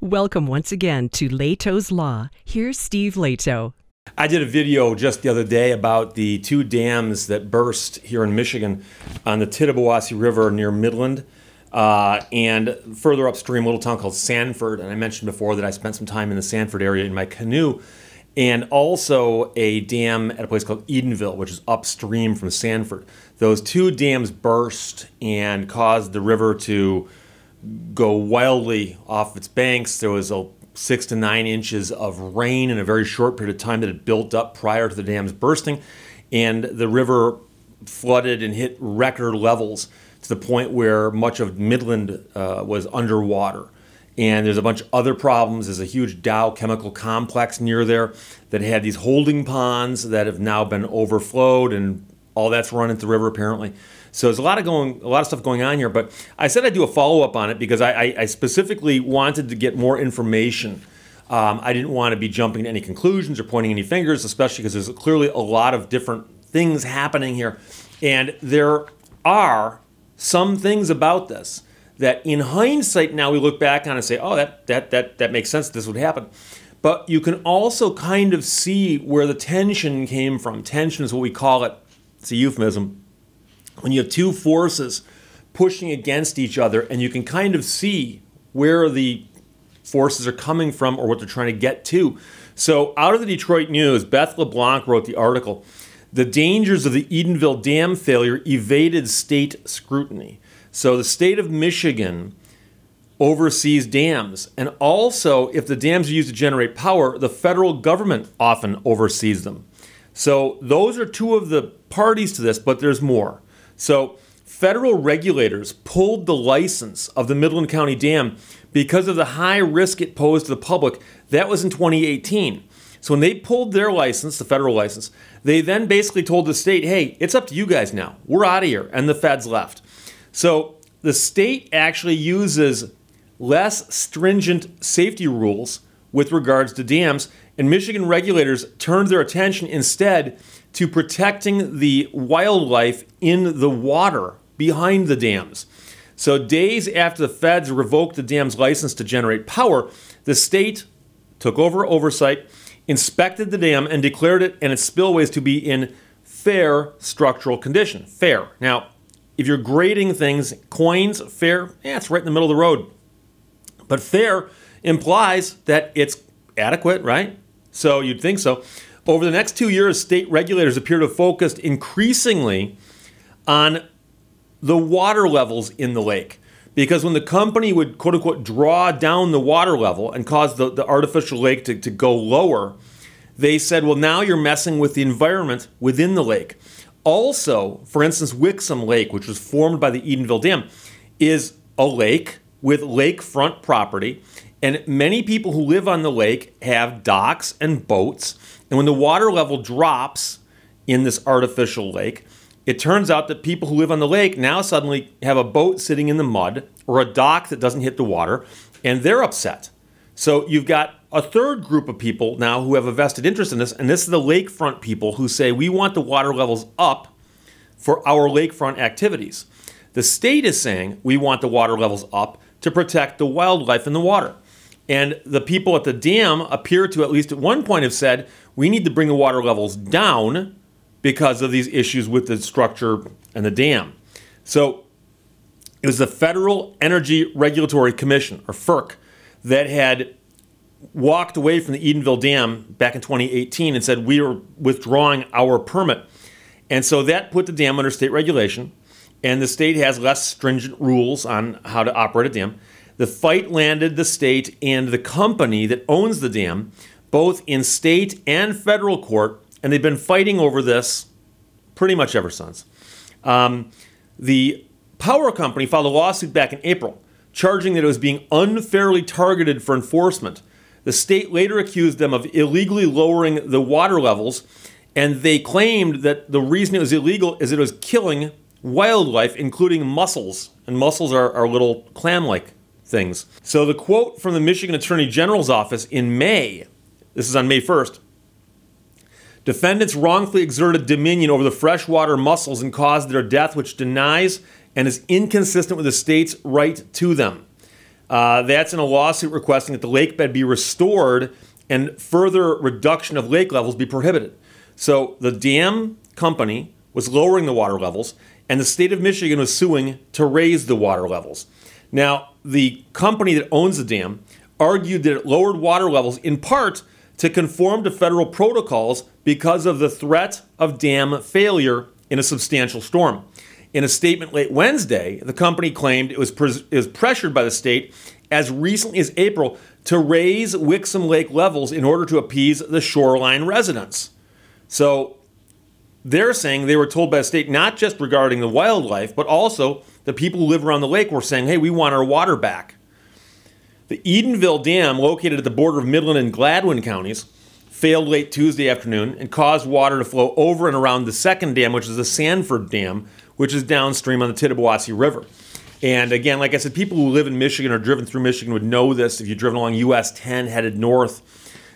Welcome once again to Lehto's Law. Here's Steve Lehto. I did a video just the other day about the two dams that burst here in Michigan on the Tittabawassee River near Midland and further upstream, a little town called Sanford. And I mentioned before that I spent some time in the Sanford area in my canoe, and also a dam at a place called Edenville, which is upstream from Sanford. Those two dams burst and caused the river to go wildly off its banks. There was 6 to 9 inches of rain in a very short period of time that had built up prior to the dams bursting, and the river flooded and hit record levels to the point where much of Midland was underwater. And there's a bunch of other problems. There's a huge Dow chemical complex near there that had these holding ponds that have now been overflowed, and all that's run into the river apparently. So there's a lot of stuff going on here. But I said I'd do a follow-up on it because I specifically wanted to get more information. I didn't want to be jumping to any conclusions or pointing any fingers, especially because there's clearly a lot of different things happening here. And there are some things about this that in hindsight now we look back on and say, oh, that makes sense, this would happen. But you can also kind of see where the tension came from. Tension is what we call it. It's a euphemism. When you have two forces pushing against each other, and you can kind of see where the forces are coming from or what they're trying to get to. So out of the Detroit News, Beth LeBlanc wrote the article, "The dangers of the Edenville dam failure evaded state scrutiny." So the state of Michigan oversees dams, and also if the dams are used to generate power, the federal government often oversees them. So those are two of the parties to this, but there's more. So federal regulators pulled the license of the Midland County Dam because of the high risk it posed to the public. That was in 2018. So when they pulled their license, the federal license, they then basically told the state, hey, it's up to you guys now. We're out of here. And the feds left. So the state actually uses less stringent safety rules with regards to dams, and Michigan regulators turned their attention instead to protecting the wildlife in the water behind the dams. So days after the feds revoked the dam's license to generate power, the state took over oversight, inspected the dam, and declared it and its spillways to be in fair structural condition. Fair. Now, if you're grading things, coins, fair, it's right in the middle of the road. But fair implies that it's adequate, right? So you'd think so. Over the next 2 years, state regulators appear to have focused increasingly on the water levels in the lake. Because when the company would, quote unquote, draw down the water level and cause the artificial lake to go lower, they said, well, now you're messing with the environment within the lake. Also, for instance, Wixom Lake, which was formed by the Edenville Dam, is a lake with lakefront property. And many people who live on the lake have docks and boats. And when the water level drops in this artificial lake, it turns out that people who live on the lake now suddenly have a boat sitting in the mud or a dock that doesn't hit the water, and they're upset. So you've got a third group of people now who have a vested interest in this, and this is the lakefront people who say, we want the water levels up for our lakefront activities. The state is saying, we want the water levels up to protect the wildlife in the water. And the people at the dam appear to, at least at one point, have said, we need to bring the water levels down because of these issues with the structure and the dam. So it was the Federal Energy Regulatory Commission, or FERC, that had walked away from the Edenville Dam back in 2018 and said, we are withdrawing our permit. And so that put the dam under state regulation, and the state has less stringent rules on how to operate a dam. The fight landed the state and the company that owns the dam, both in state and federal court, and they've been fighting over this pretty much ever since. The power company filed a lawsuit back in April, charging that it was being unfairly targeted for enforcement. The state later accused them of illegally lowering the water levels, and they claimed that the reason it was illegal is it was killing wildlife, including mussels. And mussels are little clam-like things. So the quote from the Michigan Attorney General's office in May, this is on May 1st, defendants wrongfully exerted dominion over the freshwater mussels and caused their death, which denies and is inconsistent with the state's right to them. That's in a lawsuit requesting that the lake bed be restored and further reduction of lake levels be prohibited. So the dam company was lowering the water levels, and the state of Michigan was suing to raise the water levels. Now, the company that owns the dam argued that it lowered water levels in part to conform to federal protocols because of the threat of dam failure in a substantial storm. In a statement late Wednesday, the company claimed it was pressured by the state as recently as April to raise Wixom Lake levels in order to appease the shoreline residents. So they're saying they were told by the state not just regarding the wildlife, but also the people who live around the lake were saying, hey, we want our water back. The Edenville Dam, located at the border of Midland and Gladwin counties, failed late Tuesday afternoon and caused water to flow over and around the second dam, which is the Sanford Dam, which is downstream on the Tittabawassee River. And again, like I said, people who live in Michigan or driven through Michigan would know this if you've driven along US 10 headed north,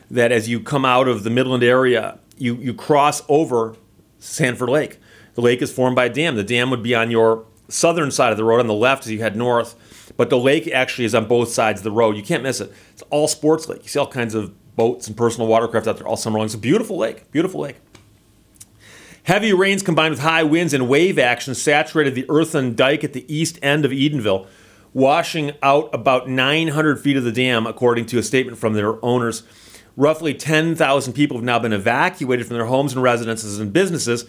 that as you come out of the Midland area, you cross over Sanford Lake. The lake is formed by a dam. The dam would be on your southern side of the road on the left as you head north, but the lake actually is on both sides of the road. You can't miss it. It's all sports lake. You see all kinds of boats and personal watercraft out there all summer long. It's a beautiful lake, beautiful lake. Heavy rains combined with high winds and wave action saturated the earthen dike at the east end of Edenville, washing out about 900 feet of the dam, according to a statement from their owners. Roughly 10,000 people have now been evacuated from their homes and residences and businesses,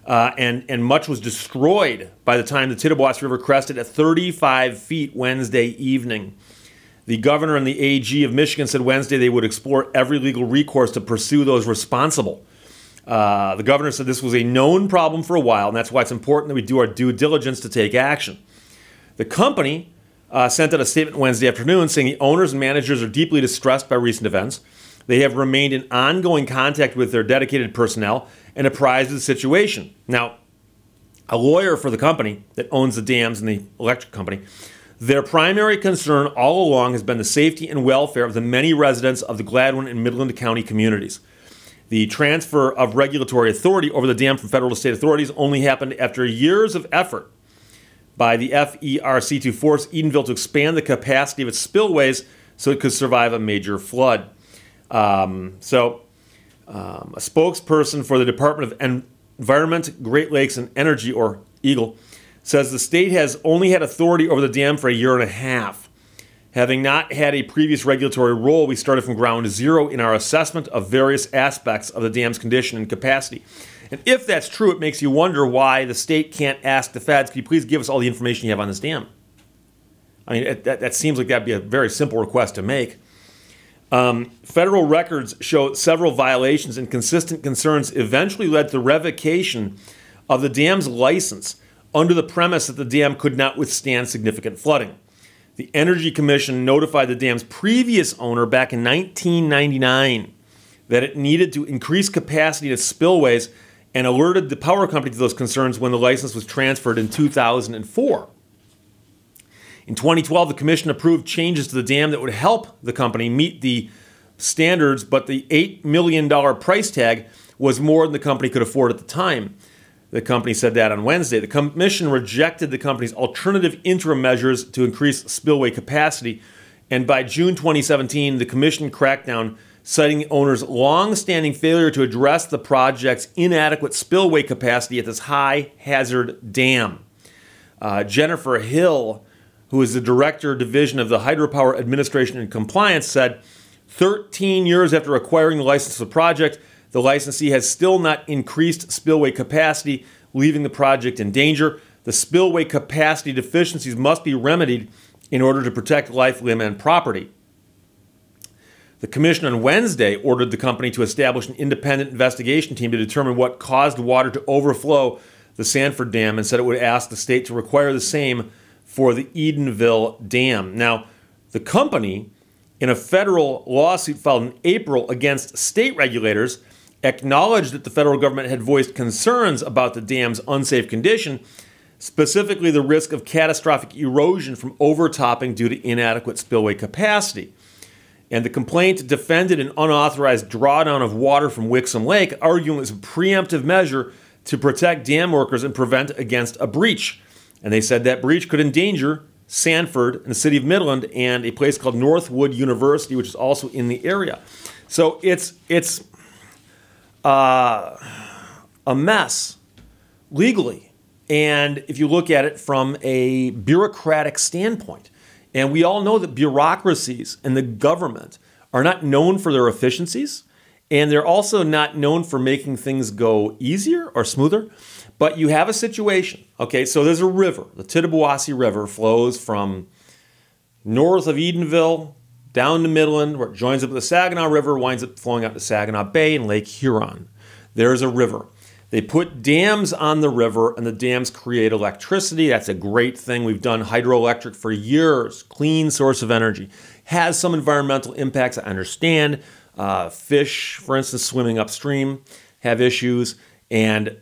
and much was destroyed by the time the Tittabawassee River crested at 35 feet Wednesday evening. The governor and the AG of Michigan said Wednesday they would explore every legal recourse to pursue those responsible. The governor said this was a known problem for a while, and that's why it's important that we do our due diligence to take action. The company sent out a statement Wednesday afternoon saying the owners and managers are deeply distressed by recent events. They have remained in ongoing contact with their dedicated personnel and apprised of the situation. Now, a lawyer for the company that owns the dams and the electric company, their primary concern all along has been the safety and welfare of the many residents of the Gladwin and Midland County communities. The transfer of regulatory authority over the dam from federal to state authorities only happened after years of effort by the FERC to force Edenville to expand the capacity of its spillways so it could survive a major flood. A spokesperson for the Department of Environment, Great Lakes, and Energy, or EGLE, says the state has only had authority over the dam for a year and a half. Having not had a previous regulatory role, we started from ground zero in our assessment of various aspects of the dam's condition and capacity. And if that's true, it makes you wonder why the state can't ask the feds, can you please give us all the information you have on this dam? I mean, that seems like that'd be a very simple request to make. Federal records show several violations, and consistent concerns eventually led to the revocation of the dam's license under the premise that the dam could not withstand significant flooding. The Energy Commission notified the dam's previous owner back in 1999 that it needed to increase capacity of spillways and alerted the power company to those concerns when the license was transferred in 2004. In 2012, the commission approved changes to the dam that would help the company meet the standards, but the $8 million price tag was more than the company could afford at the time. The company said that on Wednesday. The commission rejected the company's alternative interim measures to increase spillway capacity, and by June 2017, the commission cracked down, citing the owner's long-standing failure to address the project's inadequate spillway capacity at this high-hazard dam. Jennifer Hill, who is the Director Division of the Hydropower Administration and Compliance, said 13 years after acquiring the license for the project, the licensee has still not increased spillway capacity, leaving the project in danger. The spillway capacity deficiencies must be remedied in order to protect life, limb, and property. The commission on Wednesday ordered the company to establish an independent investigation team to determine what caused water to overflow the Sanford Dam, and said it would ask the state to require the same for the Edenville Dam. Now, the company, in a federal lawsuit filed in April against state regulators, acknowledged that the federal government had voiced concerns about the dam's unsafe condition, specifically the risk of catastrophic erosion from overtopping due to inadequate spillway capacity. And the complaint defended an unauthorized drawdown of water from Wixom Lake, arguing it was a preemptive measure to protect dam workers and prevent against a breach. And they said that breach could endanger Sanford in the city of Midland and a place called Northwood University, which is also in the area. So it's a mess legally. And if you look at it from a bureaucratic standpoint, and we all know that bureaucracies and the government are not known for their efficiencies, and they're also not known for making things go easier or smoother. But you have a situation, okay, so there's a river. The Tittabawassee River flows from north of Edenville down to Midland, where it joins up with the Saginaw River, winds up flowing out to Saginaw Bay and Lake Huron. There's a river. They put dams on the river, and the dams create electricity. That's a great thing. We've done hydroelectric for years. Clean source of energy. Has some environmental impacts, I understand. Fish, for instance, swimming upstream have issues. And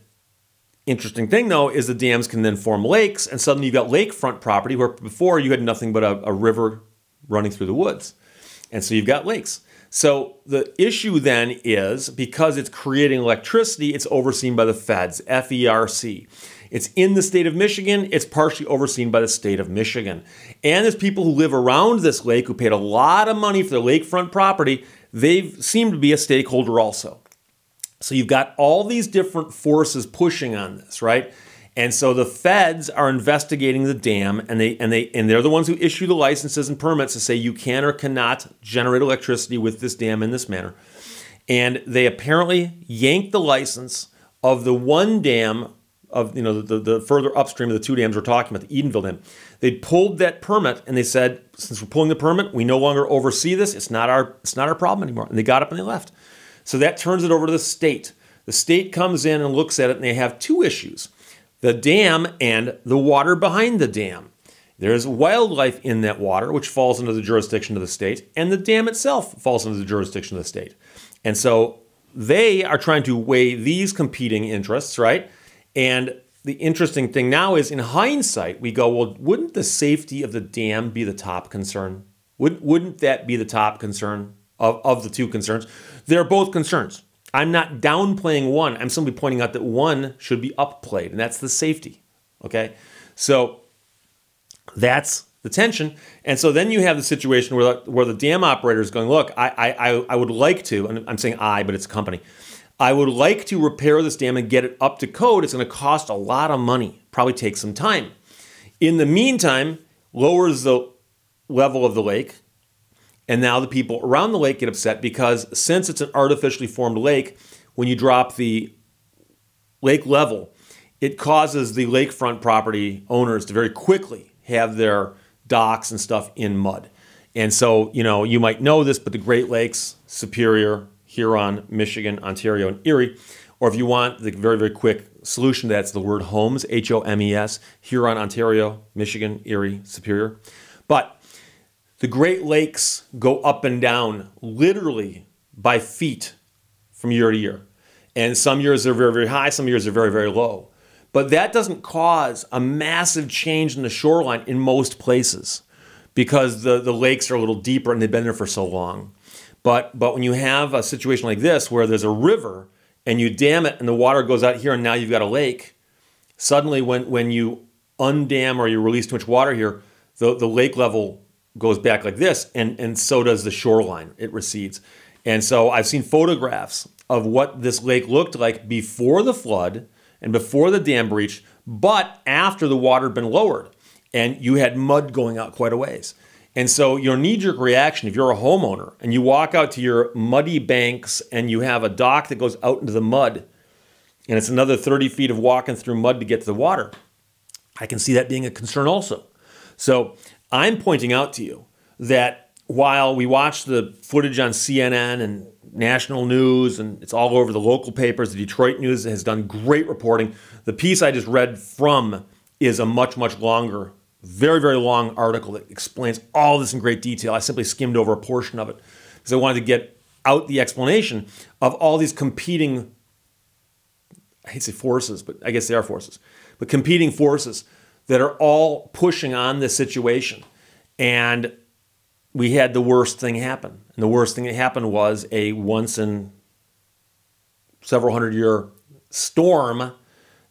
interesting thing, though, is the dams can then form lakes, and suddenly you've got lakefront property where before you had nothing but a river running through the woods. And so you've got lakes. So the issue then is, because it's creating electricity, it's overseen by the feds, FERC. It's in the state of Michigan. It's partially overseen by the state of Michigan. And there's people who live around this lake who paid a lot of money for the lakefront property. They seem to be a stakeholder also. So you've got all these different forces pushing on this, right? And so the feds are investigating the dam, and they're the ones who issue the licenses and permits to say you can or cannot generate electricity with this dam in this manner. And they apparently yanked the license of the one dam of, the further upstream of the two dams we're talking about, the Edenville Dam. They pulled that permit, and they said, since we're pulling the permit, we no longer oversee this. It's not our problem anymore. And they got up and they left. So that turns it over to the state. The state comes in and looks at it, and they have two issues: the dam and the water behind the dam. There's wildlife in that water, which falls under the jurisdiction of the state, and the dam itself falls under the jurisdiction of the state. And so they are trying to weigh these competing interests, right? And the interesting thing now is, in hindsight, we go, well, wouldn't the safety of the dam be the top concern? Wouldn't that be the top concern of the two concerns? They're both concerns. I'm not downplaying one. I'm simply pointing out that one should be upplayed, and that's the safety, okay? So that's the tension. And so then you have the situation where the dam operator is going, look, I would like to, and I'm saying I, but it's a company, I would like to repair this dam and get it up to code. It's going to cost a lot of money, probably take some time. In the meantime, lowers the level of the lake, and now the people around the lake get upset because, since it's an artificially formed lake, when you drop the lake level, it causes the lakefront property owners to very quickly have their docks and stuff in mud. And so, you might know this, but the Great Lakes, Superior, Huron, Michigan, Ontario, and Erie, or if you want the very, very quick solution, that's the word HOMES, H-O-M-E-S, Huron, Ontario, Michigan, Erie, Superior. But the Great Lakes go up and down literally by feet from year to year. And some years they're very, very high, some years they're very, very low. But that doesn't cause a massive change in the shoreline in most places, because the lakes are a little deeper and they've been there for so long. But when you have a situation like this where there's a river and you dam it and the water goes out here and now you've got a lake, suddenly when you undam or you release too much water here, the lake level goes back like this, and so does the shoreline. It recedes. And so I've seen photographs of what this lake looked like before the flood and before the dam breach, but after the water had been lowered, and you had mud going out quite a ways. And so your knee-jerk reaction, if you're a homeowner and you walk out to your muddy banks and you have a dock that goes out into the mud, and it's another 30 feet of walking through mud to get to the water, I can see that being a concern also. So I'm pointing out to you that while we watch the footage on CNN and national news, and it's all over the local papers, the Detroit News has done great reporting. The piece I just read from is a much, much longer, very, very long article that explains all this in great detail. I simply skimmed over a portion of it because I wanted to get out the explanation of all these competing, I hate to say forces, but I guess they are forces, but competing forces that are all pushing on this situation. And we had the worst thing happen. And the worst thing that happened was a once in several hundred year storm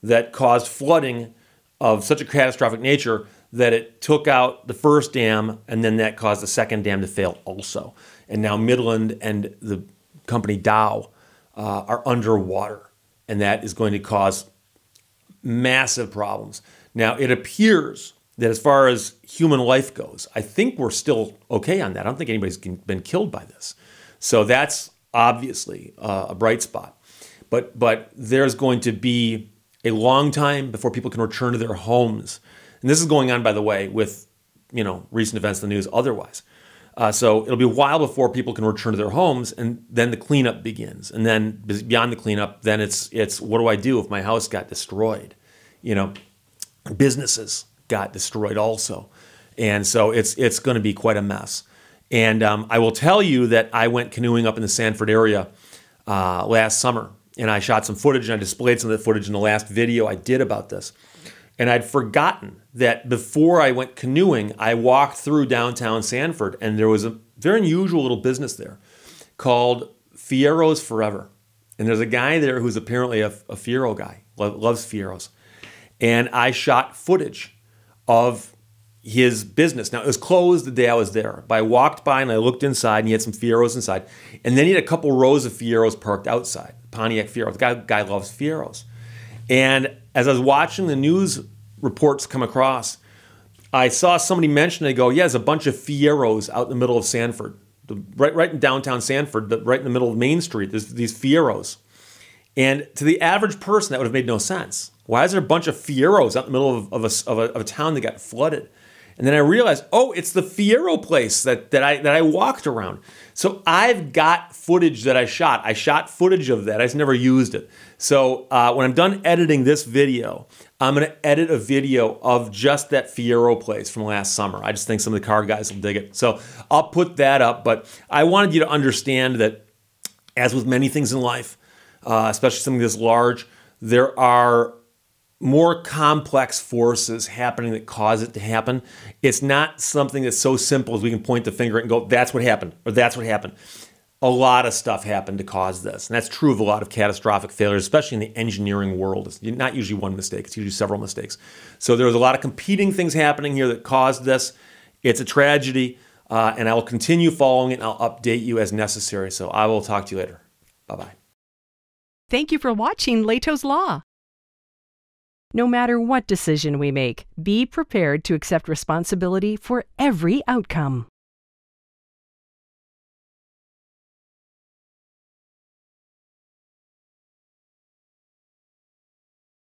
that caused flooding of such a catastrophic nature that it took out the first dam, and then that caused the second dam to fail also. And now Midland and the company Dow are underwater, and that is going to cause massive problems. Now, it appears that as far as human life goes, I think we're still okay on that. I don't think anybody's been killed by this. So that's obviously a bright spot. But there's going to be a long time before people can return to their homes. And this is going on, by the way, with recent events in the news otherwise. So it'll be a while before people can return to their homes, and then the cleanup begins. And then beyond the cleanup, then it's what do I do if my house got destroyed? Businesses got destroyed also. And so it's going to be quite a mess. And I will tell you that I went canoeing up in the Sanford area last summer, and I shot some footage, and I displayed some of the footage in the last video I did about this. And I'd forgotten that before I went canoeing, I walked through downtown Sanford, and there was a very unusual little business there called Fiero's Forever. And there's a guy there who's apparently a Fiero guy, loves Fieros. And I shot footage of his business. Now, it was closed the day I was there, but I walked by and I looked inside, and he had some Fieros inside. And then he had a couple rows of Fieros parked outside, Pontiac Fieros. The guy loves Fieros. And as I was watching the news reports come across, I saw somebody mention, they go, yeah, there's a bunch of Fieros out in the middle of Sanford. Right in downtown Sanford, right in the middle of Main Street, there's these Fieros. And to the average person, that would have made no sense. Why is there a bunch of Fieros out in the middle of a town that got flooded? And then I realized, oh, it's the Fiero place that I walked around. So I've got footage that I shot. I shot footage of that. I just never used it. So when I'm done editing this video, I'm going to edit a video of just that Fiero place from last summer. I just think some of the car guys will dig it. So I'll put that up. But I wanted you to understand that, as with many things in life, especially something this large, there are more complex forces happening that cause it to happen. It's not something that's so simple as we can point the finger at and go, that's what happened, or that's what happened. A lot of stuff happened to cause this. And that's true of a lot of catastrophic failures, especially in the engineering world. It's not usually one mistake, it's usually several mistakes. So there was a lot of competing things happening here that caused this. It's a tragedy, and I will continue following it, and I'll update you as necessary. So I will talk to you later. Bye-bye. Thank you for watching Lehto's Law. No matter what decision we make, be prepared to accept responsibility for every outcome.